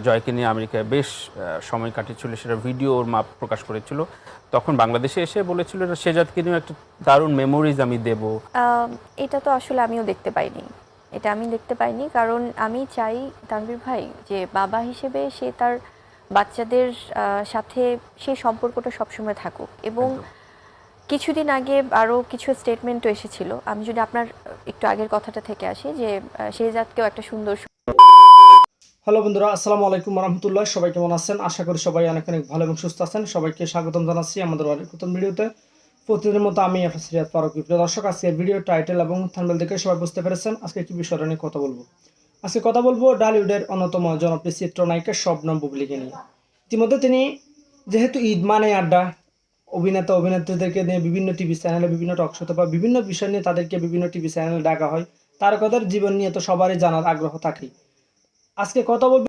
জয়কে নিয়ে আমেরিকায় বেশ সময় কাটিয়েছিল, সেটা ভিডিও ওর মা প্রকাশ করেছিল। তখন বাংলাদেশে এসে বলেছিল শেজাদকে নিয়ে একটা দারুণ মেমোরিজ আমি দেব। এটা তো আসলে আমিও দেখতে পাইনি, এটা আমি দেখতে পাইনি, কারণ আমি চাই তানভীর ভাই যে বাবা হিসেবে সে তার বাচ্চাদের সাথে সেই সম্পর্কটা সবসময় থাকুক। এবং একদম। কিছুদিন আগে আরও কিছু স্টেটমেন্টও এসেছিল, আমি যদি আপনার একটু আগের কথাটা থেকে আসি, যে শেহজাদকেও একটা সুন্দর। হ্যালো বন্ধুরা, আসসালামু আলাইকুম রহমতুল্লাহ। সবাই কেমন আছেন? আশা করি সবাই অনেক অনেক ভালো এবং সুস্থ আছেন। সবাইকে স্বাগতম জানাচ্ছি আমাদের নতুন ভিডিওতে। প্রতিদিনের মতো আমি সিরাত ফারুক। প্রিয় দর্শক, আজকে ভিডিও টাইটেল এবং থাম্বনেল দেখে সবাই বুঝতে পেরেছেন আজকে কি বিষয়টা নিয়ে কথা বলবো। আজকে কথা বলবো টলিউডের অন্যতম জনপ্রিয় চিত্রনায়িকা শবনম বুবলীকে নিয়ে। ইতিমধ্যে তিনি, যেহেতু ঈদ মানে আড্ডা, অভিনেতা অভিনেত্রীদেরকে নিয়ে বিভিন্ন টিভি চ্যানেলে, বিভিন্ন টক শোতে বা বিভিন্ন বিষয় নিয়ে তাদেরকে বিভিন্ন টিভি চ্যানেলে ডাকা হয়। তারকাদের জীবন নিয়ে তো সবারই জানার আগ্রহ থাকে। আজকে কথা বলবো